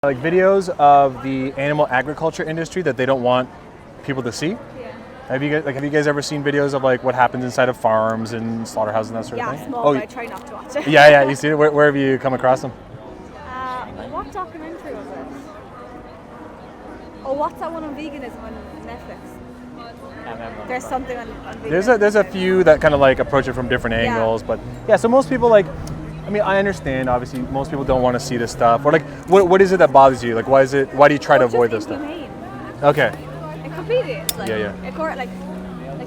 Like videos of the animal agriculture industry that they don't want people to see. Yeah. Have you guys ever seen videos of like what happens inside of farms and slaughterhouses and that sort of thing? Yeah, small, but I try not to watch it. Yeah, you see it? Where have you come across them? What documentary was it? Oh, what's that one on veganism on Netflix? There's something on veganism. There's a few that kind of like approach it from different angles, but yeah, so most people like, I mean, I understand, obviously, most people don't want to see this stuff. Or like, what is it that bothers you? Like, why do you try to avoid this stuff? Okay. It completely is. Like, Yeah. Of course, like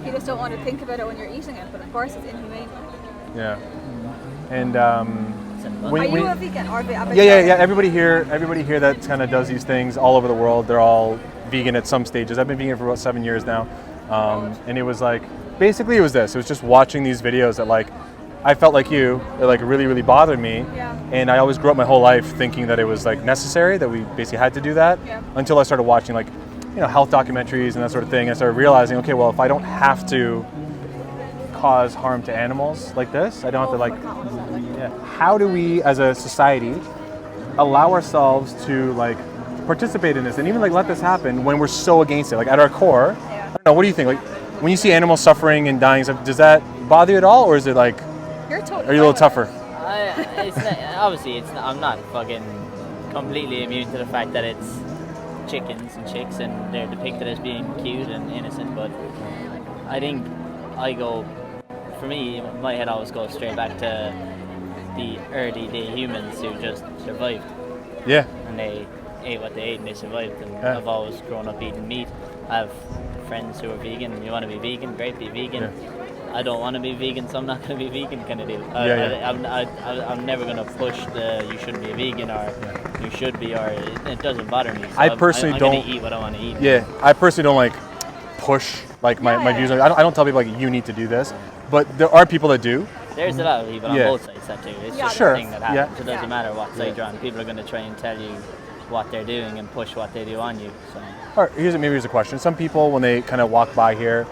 you just don't want to think about it when you're eating it, but of course it's inhumane. Yeah. And Are you a vegan or a vegetarian? Yeah. Everybody here that kind of does these things all over the world, they're all vegan at some stages. I've been vegan for about 7 years now. And it was like, basically it was this. It was just watching these videos that like, I felt like you, it like really bothered me. Yeah. And I always grew up my whole life thinking that it was like necessary, that we basically had to do that. Yeah. Until I started watching like, health documentaries and that sort of thing. And I started realizing, okay, well, if I don't have to cause harm to animals like this, I don't have to like, how do we as a society allow ourselves to like participate in this and even like let this happen when we're so against it? Like at our core, I don't know, what do you think? Like when you see animals suffering and dying, does that bother you at all, or is it like, are you a little tougher? I'm not fucking completely immune to the fact that it's chickens and chicks and they're depicted as being cute and innocent, but I think for me, my head always goes straight back to the early day humans who just survived. Yeah. And they ate what they ate and they survived, and I've always grown up eating meat. I have friends who are vegan. You want to be vegan? Great, be vegan. Yeah. I don't want to be vegan, so I'm not going to be vegan kind of deal. I'm never going to push the you shouldn't be a vegan or you should be, or it doesn't bother me. So I personally I'm don't going to eat what I want to eat. Yeah, I personally don't like push like my views. I don't tell people like you need to do this, but there are people that do. There's a lot of people on both sides that do. It's just a thing that happens. It doesn't matter what side you're on. People are going to try and tell you what they're doing and push what they do on you. So. All right, here's a question. Some people, when they kind of walk by here,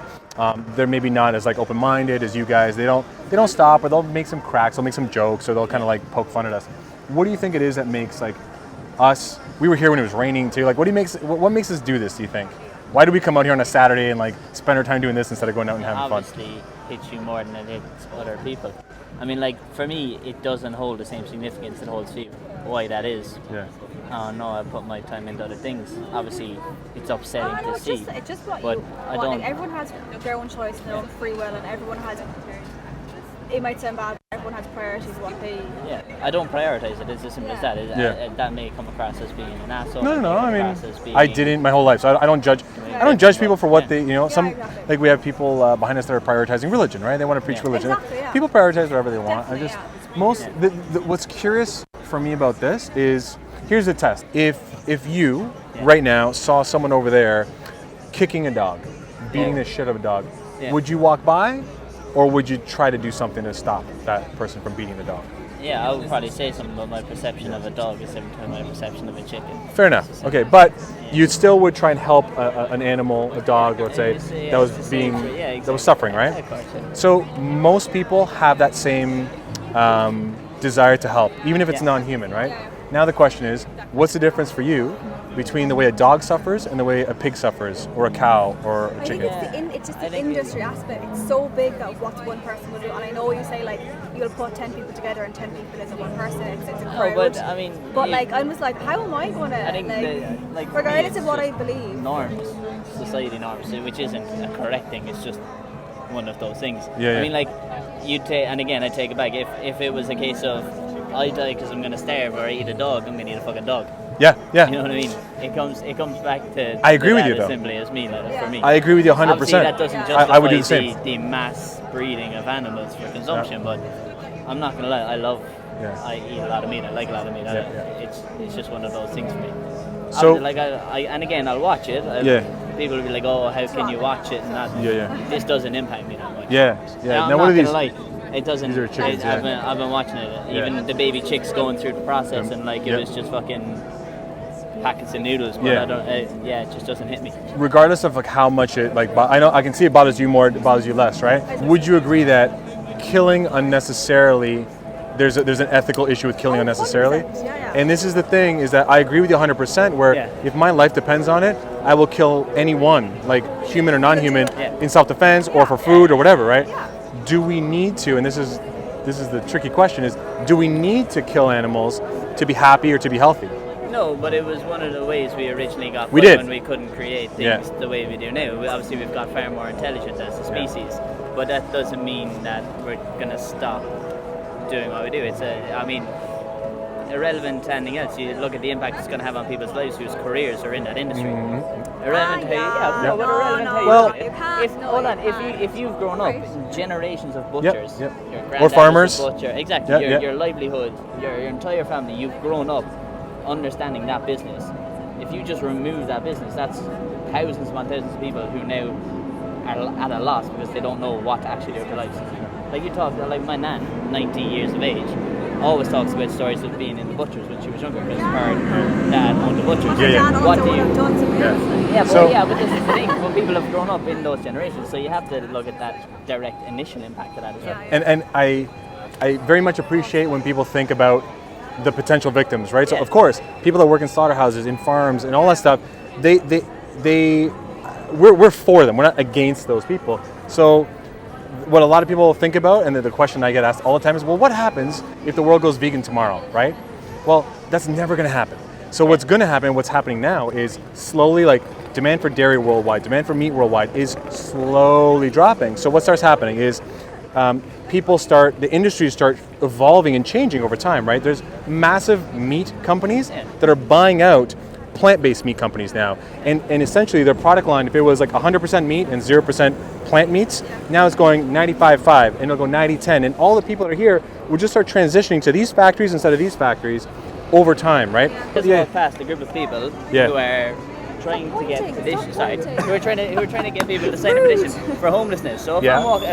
they're maybe not as like open-minded as you guys. They don't stop, or they'll make some cracks, they'll make some jokes, or they'll kind of like poke fun at us. What do you think it is that makes like us? We were here when it was raining too. Like, what makes us do this? Do you think? Why do we come out here on a Saturday and like spend our time doing this instead of going out and having fun? Obviously, hits you more than it hits other people. I mean, like for me, it doesn't hold the same significance it holds for you. Why that is? Yeah. No, I put my time into other things. Obviously, it's upsetting to see. It's just what but you I want. don't. Like, everyone has their own choice and their own free will, and everyone has. It might sound bad, but everyone has priorities. What they. Yeah, I don't prioritize it. It's as simple as that. That may come across as being an asshole. No. I mean, I didn't my whole life, so I don't judge. I don't judge people for what they, some like we have people behind us that are prioritizing religion, right? They want to preach religion. Exactly, yeah. People prioritize whatever they want. Definitely, What's curious for me about this is, here's the test. If you right now saw someone over there kicking a dog, beating the shit out of a dog, would you walk by, or would you try to do something to stop that person from beating the dog? Yeah, I would probably say something about my perception of a dog is different from my perception of a chicken. Fair enough. Okay, but you still would try and help an animal, a dog, let's say, that was suffering, right? Yeah, of course, yeah. So most people have that same desire to help, even if it's non-human, right? Now the question is, what's the difference for you between the way a dog suffers and the way a pig suffers, or a cow, or a chicken? I think it's just the industry aspect. It's so big that what one person will do. And I know you say like you'll put 10 people together and 10 people isn't one person. It's a crowd. But I mean, like I'm just like, how am I going to? I think regardless of what I believe. Norms, society norms, which isn't a correct thing. It's just one of those things. Yeah. I mean, like you take, and again, I take it back. If it was a case of I die because I'm going to starve, or I eat a dog, I'm going to eat a fucking dog. Yeah. You know what I mean? It comes back to. I agree with you, as though. simply as me, for me. I agree with you 100%. Obviously, that doesn't justify I would do the same. The mass breeding of animals for consumption, but I'm not going to lie. I eat a lot of meat. I like a lot of meat. It's just one of those things for me. So, and again, I'll watch it. People will be like, "Oh, how can you watch it?" And that. This doesn't impact me that much. Yeah. Now, Now, I'm what are not these? gonna lie. It doesn't. These are chickens, I've been watching it. Even the baby chicks going through the process, and like it was just fucking packets of noodles. But I don't. It just doesn't hit me. Regardless of like how much it I know I can see it bothers you more, it bothers you less, right? Would you agree that killing unnecessarily there's an ethical issue with killing unnecessarily. 100%. Yeah. And this is the thing, is that I agree with you 100%, where if my life depends on it, I will kill anyone, like human or non-human, in self-defense or for food or whatever, right? Yeah. Do we need to, and this is the tricky question, is do we need to kill animals to be happy or to be healthy? No, but it was one of the ways we originally got when we couldn't create things the way we do now. Obviously, we've got far more intelligence as a species, but that doesn't mean that we're going to stop doing what we do. It's irrelevant to anything else. You look at the impact it's going to have on people's lives whose careers are in that industry. Irrelevant if you've grown up in generations of butchers, your or farmers, was a butcher, exactly, your livelihood, your entire family, you've grown up understanding that business. If you just remove that business, that's thousands upon thousands of people who now are at a loss because they don't know what to actually do with their lives. Like you talk, like my nan, 90 years of age, always talks about stories of being in the butchers when she was younger because her dad owned the butchers. What do you? But this is the thing. When people have grown up in those generations, so you have to look at that direct initial impact of that as well. And I very much appreciate when people think about the potential victims, right? So of course, people that work in slaughterhouses, in farms, and all that stuff, we're for them. We're not against those people. So what a lot of people think about, and the question I get asked all the time is, well, what happens if the world goes vegan tomorrow, right? Well, that's never going to happen. So what's going to happen, what's happening now, is slowly, like, demand for dairy worldwide, demand for meat worldwide is slowly dropping. So what starts happening is the industries start evolving and changing over time, right? There's massive meat companies that are buying out plant-based meat companies now. And essentially their product line, if it was like 100% meat and 0% plant meats, now it's going 95-5 and it'll go 90-10. And all the people that are here will just start transitioning to these factories instead of these factories over time, right? Just walk past a group of people who are trying to get petitions, who are trying to get people to sign a petition for homelessness. So if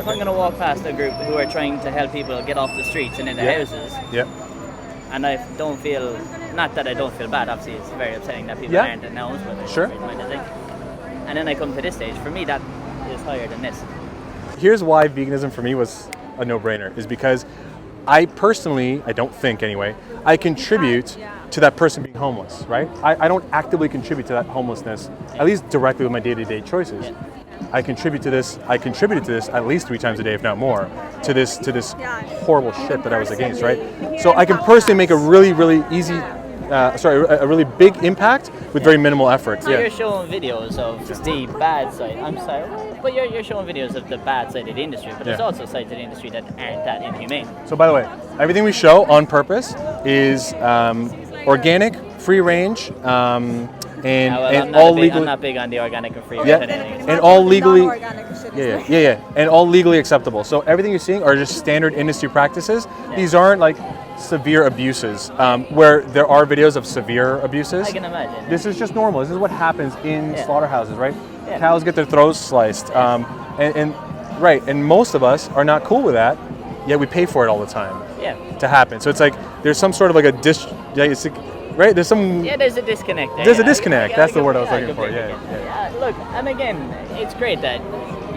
I'm going to walk past a group who are trying to help people get off the streets and into houses, and I don't feel, not that I don't feel bad, obviously it's very upsetting that people aren't announced, but and then I come to this stage, for me that is higher than this. Here's why veganism for me was a no-brainer, is because I personally, I don't think anyway, I contribute to that person being homeless, right? I don't actively contribute to that homelessness, at least directly with my day-to-day choices. I contributed to this at least 3 times a day, if not more, to this horrible shit that I was against, right? So I can personally make a really, really easy, a really big impact with very minimal effort. So you're showing videos of the bad side. I'm sorry, but you're showing videos of the bad side of the industry, but there's also sides of the industry that aren't that inhumane. So by the way, everything we show on purpose is organic, free range, and all legally. I'm not big on the organic and free range. And all legally. And all legally acceptable. So everything you're seeing are just standard industry practices. These aren't like severe abuses, where there are videos of severe abuses. I can imagine. This is just normal. This is what happens in slaughterhouses, right? Cows get their throats sliced, and most of us are not cool with that. Yet we pay for it all the time. To happen. So it's like there's some sort of like a right? There's a disconnect there. There's a disconnect. That's the word I was looking for. Look, and again, it's great that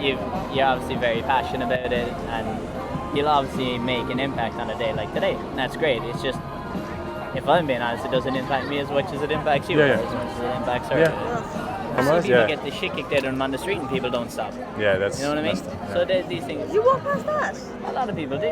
you're obviously very passionate about it, and you'll obviously make an impact on a day like today. And that's great. It's just, if I'm being honest, it doesn't impact me as much as it impacts you, as much as it impacts her. People get the shit kicked out of them on the street and people don't stop. That's, you know what I mean? So there's these things. You walk past that? A lot of people do.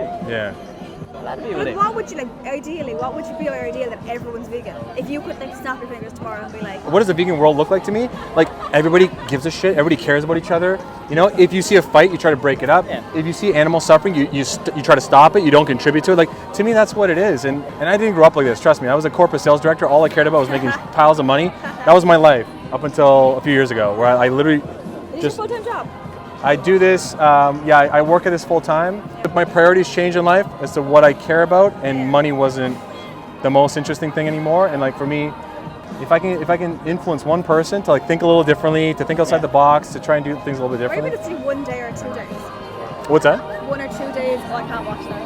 A lot of people do. What would you ideally, what would be your ideal that everyone's vegan? If you could snap your fingers tomorrow and be like, what does the vegan world look like to me? Like, everybody gives a shit, everybody cares about each other. You know, if you see a fight, you try to break it up. If you see animal suffering, you try to stop it, you don't contribute to it. Like, to me, that's what it is. And I didn't grow up like this, trust me. I was a corporate sales director. All I cared about was making piles of money. That was my life up until a few years ago, where I literally just... Is your full-time job? I do this, I work at this full time. My priorities change in life as to what I care about, and money wasn't the most interesting thing anymore. And like for me, if I can influence one person to like think a little differently, to think outside the box, to try and do things a little bit differently. Or even to see 1 day or 2 days. What's that? 1 or 2 days. Oh, I can't watch that.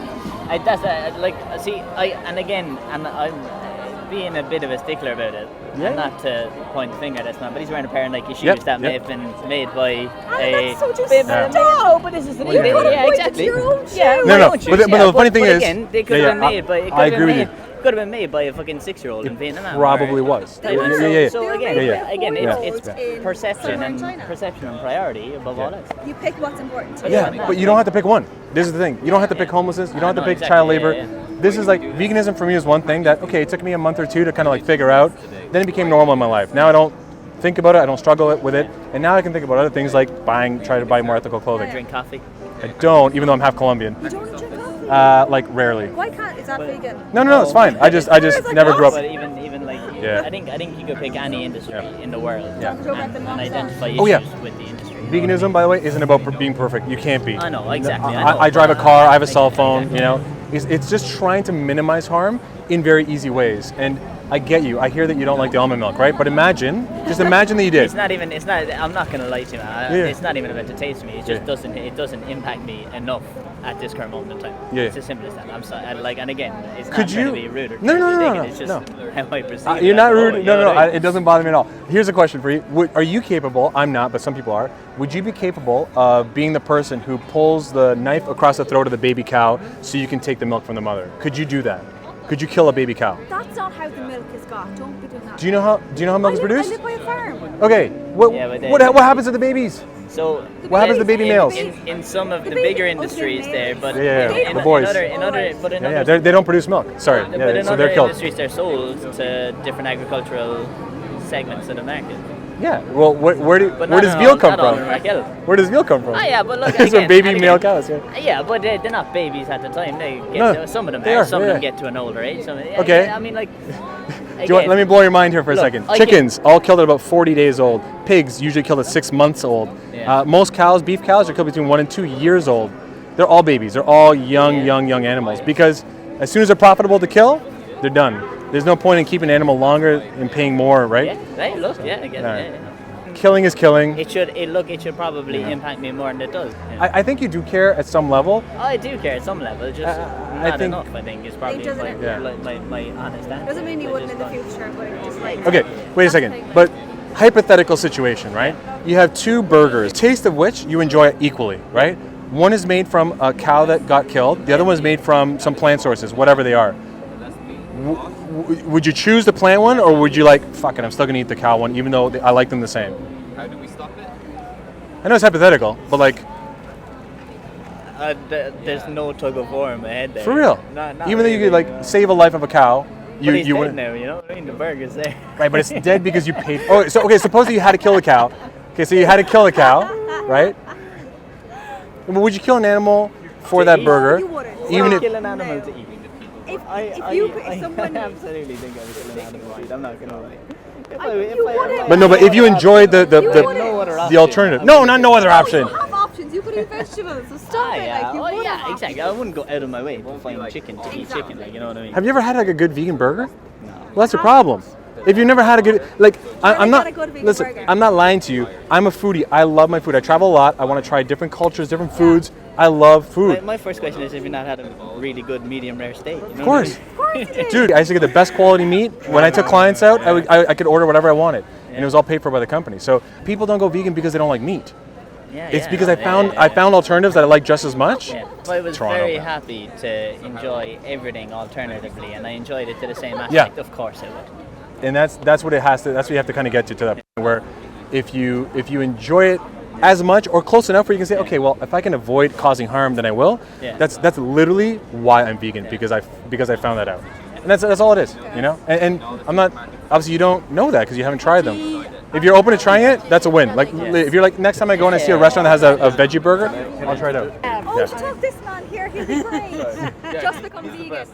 being a bit of a stickler about it. Yeah. And not to point the finger at this man, but he's wearing a pair of Nike shoes that may have been made by That's so just No, but this is the thing. Yeah, exactly. Your own shoes. No. But the funny thing is, again, they could have been made by. I agree with you. Could have been made by a fucking 6-year-old in Vietnam. Probably was. Yeah. So again, it's in perception and China. perception and priority above all else. You pick what's important to you. Yeah, but you don't have to pick one. This is the thing. You don't have to pick homelessness. You don't have to pick child labor. This is like, veganism for me is one thing that, okay, it took me a month or two to kind of like figure out. Then it became normal in my life. Now I don't think about it. I don't struggle with it. And now I can think about other things like try to buy more ethical clothing. Drink coffee. I don't, even though I'm half Colombian. You don't drink coffee? Like rarely. Why can't? Is that vegan? No, it's fine. I just never grew up. But even like, I think you could pick any industry in the world and identify issues with the industry. Veganism, by the way, isn't about being perfect. You can't be. I know, exactly. I drive a car. I have a cell phone. You know, it's just trying to minimize harm in very easy ways. And I get you. I hear that you don't like the almond milk, right? But just imagine that you did. It's not. I'm not gonna lie to you, man. It's not even about the taste to me. It just doesn't impact me enough at this current moment in time. Yeah. It's as simple as that. I'm sorry. And again, it's not Could trying you? to be rude or No. It's just how I perceive it. You're not rude. You No. know what I mean? It doesn't bother me at all. Here's a question for you. Are you capable? I'm not, but some people are. Would you be capable of being the person who pulls the knife across the throat of the baby cow so you can take the milk from the mother? Could you do that? Could you kill a baby cow? That's not how the milk is got. Don't be doing that. Do you know how milk is produced? I live by a farm. Okay. What happens to the babies? So what happens to baby males? In some of the bigger industries there, but the boys. They don't produce milk. Sorry. But in so other they're killed. industries, they're sold to different agricultural segments of the market. Yeah. Well, where does veal come from? Where does veal come from? Yeah, but look, it's from baby male cows. Yeah, but they're not babies at the time. Some of them are. Some of them get to an older age. Okay. I mean, like. Let me blow your mind here for a second. Chickens all killed at about 40 days old. Pigs usually killed at 6 months old. Yeah. Most cows, beef cows, are killed between 1 and 2 years old. They're all babies. They're all young animals. Because as soon as they're profitable to kill, they're done. There's no point in keeping an animal longer and paying more, right? I get it. Killing is killing. It should probably impact me more than it does. I think you do care at some level. I do care at some level, just not enough. I think is probably my honest answer. Doesn't mean you wouldn't in the future, but just like. Okay, wait a second. But hypothetical situation, right? You have two burgers, taste of which you enjoy equally, right? One is made from a cow that got killed. The other one is made from some plant sources, whatever they are. Would you choose the plant one, or would you like, fuck it, I'm still gonna eat the cow one, even though I like them the same? How do we stop it? I know it's hypothetical, but like. There's no tug of war in my head there. For real? Even though you could like save a life of a cow, you wouldn't. Now, you know what I mean? The burger's there. Right, but it's dead because you paid. Oh, so okay. Suppose that you had to kill a cow. Okay, so you had to kill a cow, right? But would you kill an animal for that burger? You wouldn't. Even if kill an animal to eat. If someone. I absolutely think I would kill an animal to eat. I'm not gonna lie. But if you enjoyed the alternative. No, not no other option. You have options. You could eat vegetables. So stop it. Like, exactly. I wouldn't go out of my way to find chicken to eat chicken. Like, you know what I mean? Have you ever had like a good vegan burger? No. Well, that's the problem. If you've never had a good, like, I'm not, listen, I'm not lying to you. I'm a foodie. I love my food. I travel a lot. I want to try different cultures, different foods. I love food. My first question is if you've not had a really good medium rare steak. You know of course. Dude, I used to get the best quality meat. When I took clients out, I could order whatever I wanted. And it was all paid for by the company. So people don't go vegan because they don't like meat. It's because I found alternatives that I like just as much. Yeah. But I was very happy to enjoy everything alternatively, and I enjoyed it to the same aspect. Of course I would. And that's what it has to. That's what you have to kind of get to that point where, if you enjoy it as much or close enough where you can say, okay, well, if I can avoid causing harm, then I will. Yeah. That's literally why I'm vegan, because I found that out, and that's all it is, you know. And I'm not, obviously you don't know that because you haven't tried them. If you're open to trying it, that's a win. Like if you're like, next time I go and I see a restaurant that has a veggie burger, I'll try it out. Oh, you took this man here. He'll be great. Just become vegan.